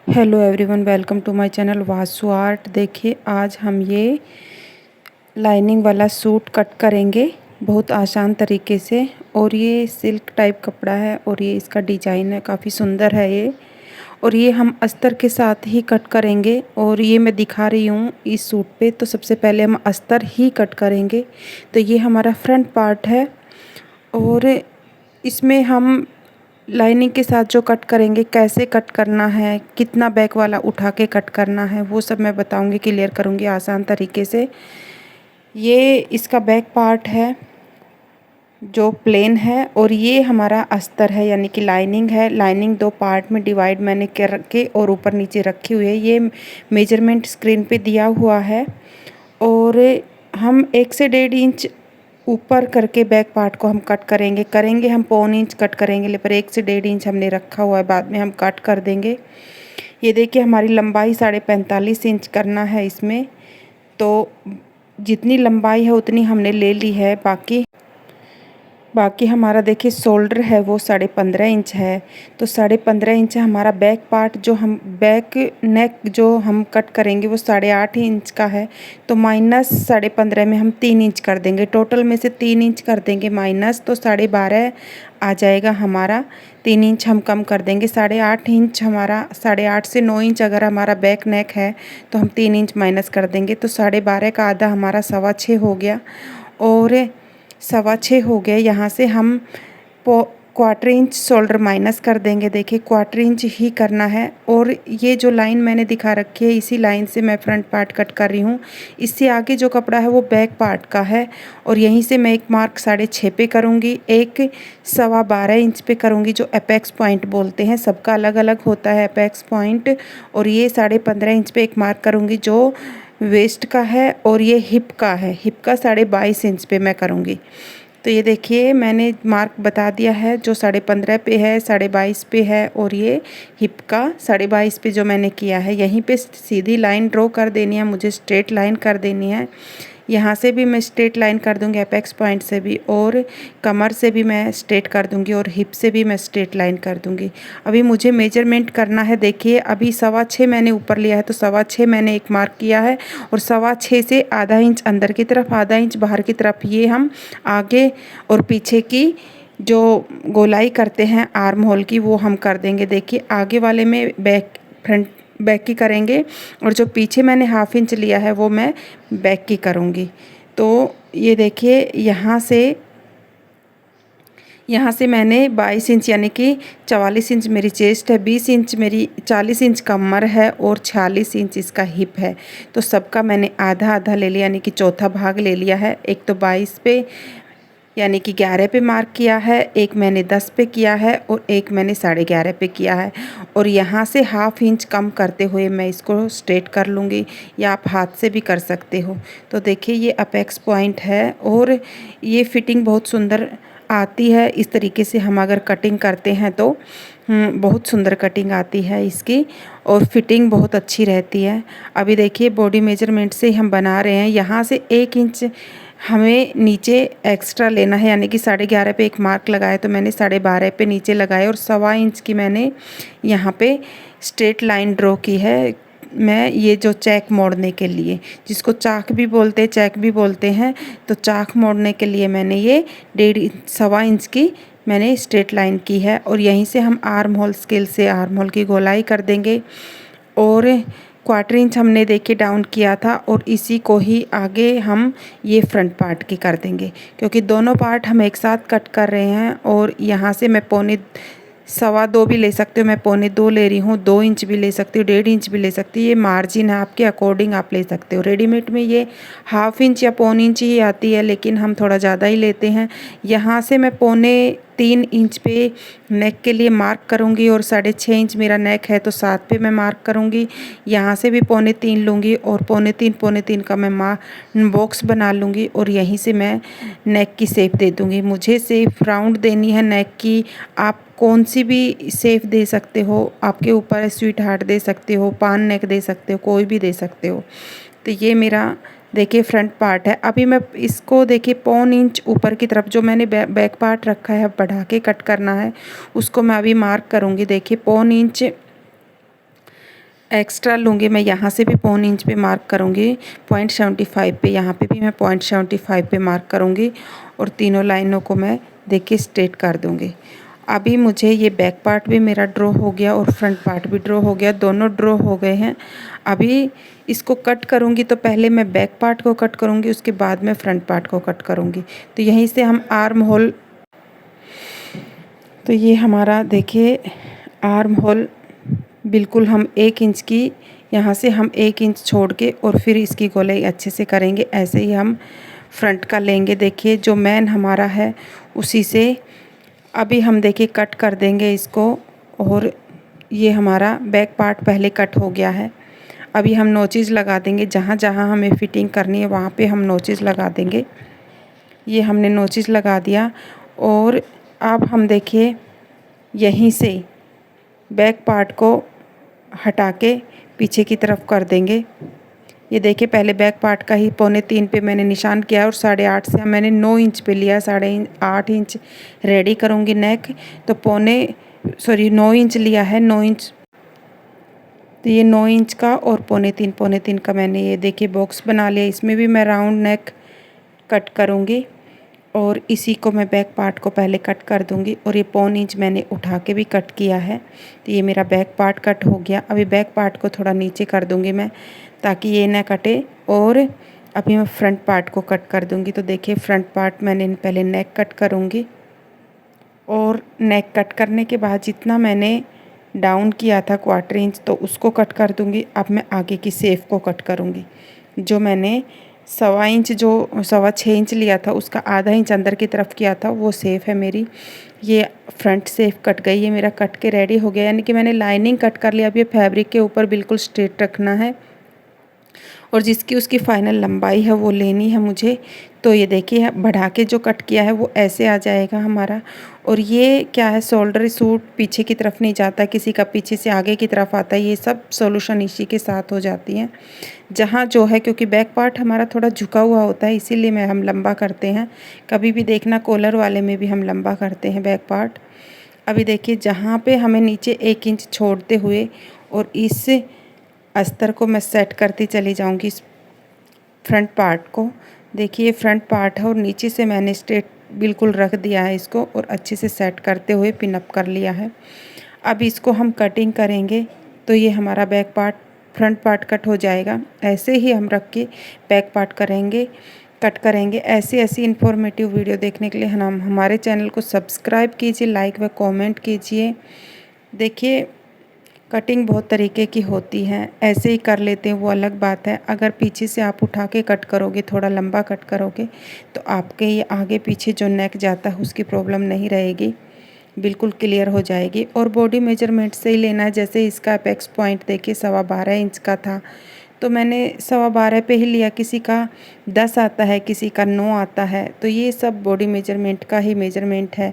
Hello everyone, welcome to my channel Vasu Art. देखिए आज हम ये लाइनिंग वाला सूट कट करेंगे बहुत आसान तरीके से। और ये सिल्क टाइप कपड़ा है और ये इसका डिज़ाइन है, काफ़ी सुंदर है ये। और ये हम अस्तर के साथ ही कट करेंगे और ये मैं दिखा रही हूँ इस सूट पे। तो सबसे पहले हम अस्तर ही कट करेंगे। तो ये हमारा फ्रंट पार्ट है और इसमें हम लाइनिंग के साथ जो कट करेंगे, कैसे कट करना है, कितना बैक वाला उठा के कट करना है, वो सब मैं बताऊंगी, क्लियर करूंगी आसान तरीके से। ये इसका बैक पार्ट है जो प्लेन है और ये हमारा अस्तर है यानी कि लाइनिंग है। लाइनिंग दो पार्ट में डिवाइड मैंने करके और ऊपर नीचे रखी हुई है। ये मेजरमेंट स्क्रीन पे दिया हुआ है और हम 1 से 1.5 इंच ऊपर करके बैक पार्ट को हम कट करेंगे हम 1.25 इंच कट करेंगे, पर 1 से 1.5 इंच हमने रखा हुआ है, बाद में हम कट कर देंगे। ये देखिए हमारी लंबाई 45.5 इंच करना है इसमें। तो जितनी लंबाई है उतनी हमने ले ली है। बाकी हमारा देखिए शोल्डर है वो 15.5 इंच है। तो 15.5 इंच है हमारा बैक पार्ट। जो हम बैक नेक जो हम कट करेंगे वो 8.5 इंच का है। तो माइनस 15.5 में हम 3 इंच कर देंगे। टोटल में से 3 इंच कर देंगे माइनस, तो 12.5 आ जाएगा हमारा। 3 इंच हम कम कर देंगे। 8.5 इंच हमारा, 8.5 से 9 इंच अगर हमारा बैक नेक है तो हम 3 इंच माइनस कर देंगे। तो 12.5 का आधा हमारा 6.25 हो गया और 6.25 हो गए। यहाँ से हम 1/4 इंच शोल्डर माइनस कर देंगे। देखिए 1/4 इंच ही करना है। और ये जो लाइन मैंने दिखा रखी है इसी लाइन से मैं फ्रंट पार्ट कट कर रही हूँ। इससे आगे जो कपड़ा है वो बैक पार्ट का है और यहीं से मैं एक मार्क 6.5 पे करूँगी, एक 12.25 इंच पे करूँगी, जो अपेक्स पॉइंट बोलते हैं। सबका अलग अलग होता है अपेक्स पॉइंट। और ये 15.5 इंच पे एक मार्क करूँगी जो वेस्ट का है और ये हिप का है। हिप का 22.5 इंच पे मैं करूँगी। तो ये देखिए मैंने मार्क बता दिया है, जो 15.5 पे है, 22.5 पे है और ये हिप का 22.5 पे जो मैंने किया है। यहीं पे सीधी लाइन ड्रॉ कर देनी है, मुझे स्ट्रेट लाइन कर देनी है। यहाँ से भी मैं स्ट्रेट लाइन कर दूँगी अपेक्स पॉइंट से भी, और कमर से भी मैं स्ट्रेट कर दूँगी और हिप से भी मैं स्ट्रेट लाइन कर दूँगी। अभी मुझे मेजरमेंट करना है। देखिए अभी 6.25 मैंने ऊपर लिया है, तो 6.25 मैंने एक मार्क किया है और 6.25 से आधा इंच अंदर की तरफ, आधा इंच बाहर की तरफ, ये हम आगे और पीछे की जो गोलाई करते हैं आर्म होल की वो हम कर देंगे। देखिए आगे वाले में बैक की करेंगे और जो पीछे मैंने 1/2 इंच लिया है वो मैं बैक की करूँगी। तो ये देखिए यहाँ से मैंने 22 इंच यानी कि 44 इंच मेरी चेस्ट है, 20 इंच मेरी 40 इंच कमर है और 46 इंच इसका हिप है। तो सबका मैंने आधा आधा ले लिया यानी कि चौथा भाग ले लिया है। एक तो 22 पे यानी कि 11 पे मार्क किया है, एक मैंने 10 पे किया है और एक मैंने 11.5 पे किया है। और यहाँ से 1/2 इंच कम करते हुए मैं इसको स्ट्रेट कर लूँगी, या आप हाथ से भी कर सकते हो। तो देखिए ये अपेक्स पॉइंट है और ये फिटिंग बहुत सुंदर आती है। इस तरीके से हम अगर कटिंग करते हैं तो बहुत सुंदर कटिंग आती है इसकी और फिटिंग बहुत अच्छी रहती है। अभी देखिए बॉडी मेजरमेंट से हम बना रहे हैं। यहाँ से 1 इंच हमें नीचे एक्स्ट्रा लेना है, यानी कि 11.5 पे एक मार्क लगाया तो मैंने 12.5 पे नीचे लगाए और 1.25 इंच की मैंने यहाँ पे स्ट्रेट लाइन ड्रॉ की है। मैं ये जो चैक मोड़ने के लिए, जिसको चाक भी बोलते हैं, चैक भी बोलते हैं, तो चाक मोड़ने के लिए मैंने ये 1.5 की मैंने स्ट्रेट लाइन की है। और यहीं से हम आर्म होल स्केल से आर्म होल की गोलाई कर देंगे और 1/4 इंच हमने देखिए डाउन किया था और इसी को ही आगे हम ये फ्रंट पार्ट की कर देंगे, क्योंकि दोनों पार्ट हम एक साथ कट कर रहे हैं। और यहाँ से मैं 1.25 भी ले सकते हो, मैं 1.25 ले रही हूँ, 2 इंच भी ले सकती हूँ, 1.5 इंच भी ले सकती हूँ। ये मार्जिन है, आपके अकॉर्डिंग आप ले सकते हो। रेडीमेड में ये 1/2 इंच या 1.25 इंच ही आती है, लेकिन हम थोड़ा ज़्यादा ही लेते हैं। यहाँ से मैं 3.25 इंच पे नेक के लिए मार्क करूँगी और 6.5 इंच मेरा नेक है तो 7 पे मैं मार्क करूँगी। यहाँ से भी 3.25 लूँगी और 3.25 का मैं बॉक्स बना लूँगी और यहीं से मैं नेक की शेप दे दूँगी। मुझे शेप राउंड देनी है नेक की। आप कौन सी भी शेप दे सकते हो, आपके ऊपर है। स्वीट हार्ट दे सकते हो, पान नेक दे सकते हो, कोई भी दे सकते हो। तो ये मेरा देखिए फ्रंट पार्ट है। अभी मैं इसको देखिए 1.25 इंच ऊपर की तरफ जो मैंने बैक पार्ट रखा है बढ़ा के कट करना है, उसको मैं अभी मार्क करूँगी। देखिए 1.25 इंच एक्स्ट्रा लूँगी मैं यहाँ से भी 1.25 इंच पे मार्क करूँगी 0.75 पे, यहाँ पे भी मैं 0.75 पे मार्क करूँगी और तीनों लाइनों को मैं देखिए स्ट्रेट कर दूँगी। अभी मुझे ये बैक पार्ट भी मेरा ड्रॉ हो गया और फ्रंट पार्ट भी ड्रॉ हो गया, दोनों ड्रॉ हो गए हैं। अभी इसको कट करूँगी तो पहले मैं बैक पार्ट को कट करूँगी, उसके बाद मैं फ्रंट पार्ट को कट करूँगी। तो यहीं से हम आर्म होल, तो ये हमारा देखिए आर्म होल बिल्कुल हम 1 इंच की, यहाँ से हम 1 इंच छोड़ के और फिर इसकी गोलाई अच्छे से करेंगे। ऐसे ही हम फ्रंट का लेंगे, देखिए जो मेन हमारा है उसी से अभी हम देखिए कट कर देंगे इसको। और ये हमारा बैक पार्ट पहले कट हो गया है। अभी हम नोचेस लगा देंगे, जहाँ जहाँ हमें फिटिंग करनी है वहाँ पे हम नोचेस लगा देंगे। ये हमने नोचेस लगा दिया और अब हम देखिए यहीं से बैक पार्ट को हटा के पीछे की तरफ कर देंगे। ये देखिए पहले बैक पार्ट का ही 3.25 पे मैंने निशान किया और 8.5 से मैंने 9 इंच पे लिया, 8.5 इंच रेडी करूँगी नेक, तो 9 इंच लिया है, 9 इंच। तो ये 9 इंच का और 3.25 का मैंने ये देखिए बॉक्स बना लिया। इसमें भी मैं राउंड नेक कट करूँगी और इसी को मैं बैक पार्ट को पहले कट कर दूंगी और ये 1.25 इंच मैंने उठा के भी कट किया है। तो ये मेरा बैक पार्ट कट हो गया। अभी बैक पार्ट को थोड़ा नीचे कर दूंगी मैं ताकि ये ना कटे और अभी मैं फ्रंट पार्ट को कट कर दूंगी। तो देखिए फ्रंट पार्ट मैंने पहले नेक कट करूंगी और नेक कट करने के बाद जितना मैंने डाउन किया था 1/4 इंच तो उसको कट कर दूंगी। अब मैं आगे की सेफ को कट करूंगी। जो मैंने 1.25 इंच जो 6.25 इंच लिया था उसका आधा इंच अंदर की तरफ किया था वो सेफ है मेरी। ये फ्रंट सेफ कट गई, ये मेरा कट के रेडी हो गया, यानी कि मैंने लाइनिंग कट कर लिया। अब ये फैब्रिक के ऊपर बिल्कुल स्ट्रेट रखना है और जिसकी उसकी फाइनल लंबाई है वो लेनी है मुझे। तो ये देखिए बढ़ा के जो कट किया है वो ऐसे आ जाएगा हमारा। और ये क्या है, शोल्डर सूट पीछे की तरफ नहीं जाता, किसी का पीछे से आगे की तरफ आता है। ये सब सॉल्यूशन इसी के साथ हो जाती हैं जहाँ जो है, क्योंकि बैक पार्ट हमारा थोड़ा झुका हुआ होता है इसीलिए हम लंबा करते हैं। कभी भी देखना कॉलर वाले में भी हम लंबा करते हैं बैक पार्ट। अभी देखिए जहाँ पे हमें नीचे 1 इंच छोड़ते हुए और इस अस्तर को मैं सेट करती चली जाऊंगी इस फ्रंट पार्ट को। देखिए फ्रंट पार्ट है और नीचे से मैंने स्ट्रेट बिल्कुल रख दिया है इसको और अच्छे से सेट करते हुए पिन अप कर लिया है। अब इसको हम कटिंग करेंगे तो ये हमारा back part front part cut हो जाएगा। ऐसे ही हम रख के बैक पार्ट कट करेंगे। ऐसी इन्फॉर्मेटिव वीडियो देखने के लिए हम हमारे चैनल को सब्सक्राइब कीजिए, लाइक व कमेंट कीजिए। देखिए कटिंग बहुत तरीके की होती है, ऐसे ही कर लेते हैं वो अलग बात है। अगर पीछे से आप उठा के कट करोगे, थोड़ा लंबा कट करोगे तो आपके ये आगे पीछे जो नेक जाता है उसकी प्रॉब्लम नहीं रहेगी, बिल्कुल क्लियर हो जाएगी। और बॉडी मेजरमेंट से ही लेना है। जैसे इसका अपेक्स पॉइंट देखिए 12.25 इंच का था तो मैंने 12.25 पे ही लिया। किसी का 10 आता है, किसी का 9 आता है, तो ये सब बॉडी मेजरमेंट का ही मेजरमेंट है।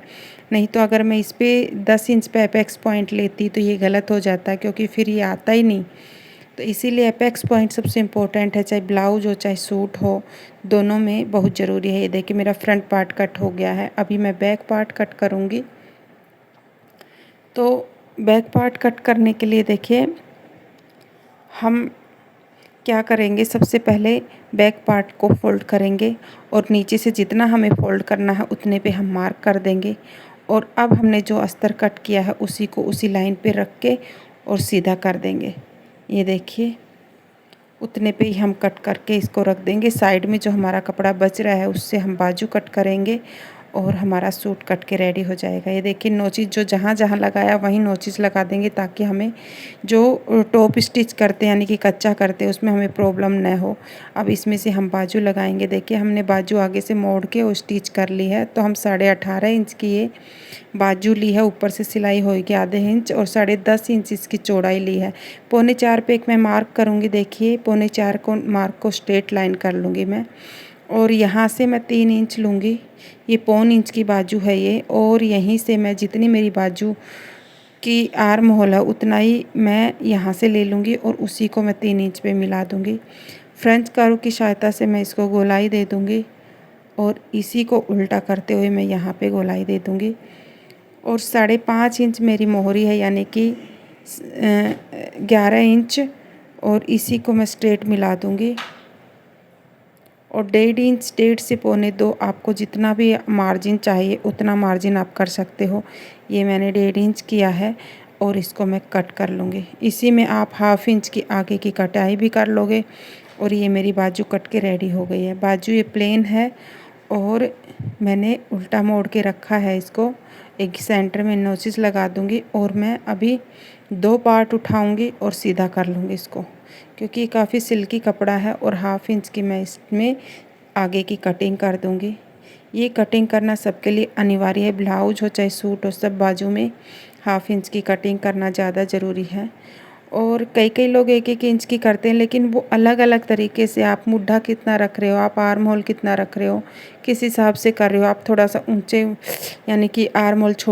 नहीं तो अगर मैं इस पे 10 इंच पे अपेक्स पॉइंट लेती तो ये गलत हो जाता, क्योंकि फिर ये आता ही नहीं। तो इसीलिए अपेक्स पॉइंट सबसे इम्पोर्टेंट है, चाहे ब्लाउज हो चाहे सूट हो, दोनों में बहुत ज़रूरी है। ये देखिए मेरा फ्रंट पार्ट कट हो गया है। अभी मैं बैक पार्ट कट करूँगी। तो बैक पार्ट कट करने के लिए देखिए हम क्या करेंगे, सबसे पहले बैक पार्ट को फोल्ड करेंगे और नीचे से जितना हमें फोल्ड करना है उतने पे हम मार्क कर देंगे। और अब हमने जो अस्तर कट किया है उसी को उसी लाइन पे रख के और सीधा कर देंगे। ये देखिए उतने पे ही हम कट करके इसको रख देंगे। साइड में जो हमारा कपड़ा बच रहा है उससे हम बाजू कट करेंगे और हमारा सूट कट के रेडी हो जाएगा। ये देखिए नोचिस जो जहाँ जहाँ लगाया वहीं नोचिस लगा देंगे ताकि हमें जो टॉप स्टिच करते हैं यानी कि कच्चा करते हैं उसमें हमें प्रॉब्लम न हो। अब इसमें से हम बाजू लगाएंगे। देखिए हमने बाजू आगे से मोड़ के और स्टिच कर ली है। तो हम 18.5 इंच की ये बाजू ली है, ऊपर से सिलाई होगी आधे इंच और 10.5 इंच इसकी चौड़ाई ली है। 3.25 पे एक मैं मार्क करूँगी। देखिए 3.25 को मार्क को स्ट्रेट लाइन कर लूँगी मैं और यहाँ से मैं 3 इंच लूँगी। ये 1.25 इंच की बाजू है ये, और यहीं से मैं जितनी मेरी बाजू की आर्म होल है उतना ही मैं यहाँ से ले लूँगी और उसी को मैं 3 इंच पे मिला दूँगी। फ्रेंच कर्व की सहायता से मैं इसको गोलाई दे दूँगी और इसी को उल्टा करते हुए मैं यहाँ पे गोलाई दे दूँगी। और 5.5 इंच मेरी मोहरी है, यानी कि 11 इंच और इसी को मैं स्ट्रेट मिला दूँगी। और 1.5 इंच, 1.5 से 1.25 आपको जितना भी मार्जिन चाहिए उतना मार्जिन आप कर सकते हो। ये मैंने 1.5 इंच किया है और इसको मैं कट कर लूँगी। इसी में आप 1/2 इंच की आगे की कटाई भी कर लोगे। और ये मेरी बाजू कट के रेडी हो गई है। बाजू ये प्लेन है और मैंने उल्टा मोड़ के रखा है इसको। एक सेंटर में नोचिस लगा दूँगी और मैं अभी 2 पार्ट उठाऊँगी और सीधा कर लूँगी इसको, क्योंकि ये काफ़ी सिल्की कपड़ा है। और 1/2 इंच की मैं इसमें आगे की कटिंग कर दूँगी। ये कटिंग करना सबके लिए अनिवार्य है, ब्लाउज हो चाहे सूट हो, सब बाजू में 1/2 इंच की कटिंग करना ज़्यादा ज़रूरी है। और कई लोग 1-1 इंच की करते हैं, लेकिन वो अलग अलग तरीके से, आप मुड्ढा कितना रख रहे हो, आप आर्म होल कितना रख रहे हो, किस हिसाब से कर रहे हो। आप थोड़ा सा ऊंचे यानी कि आर्म होल छोड़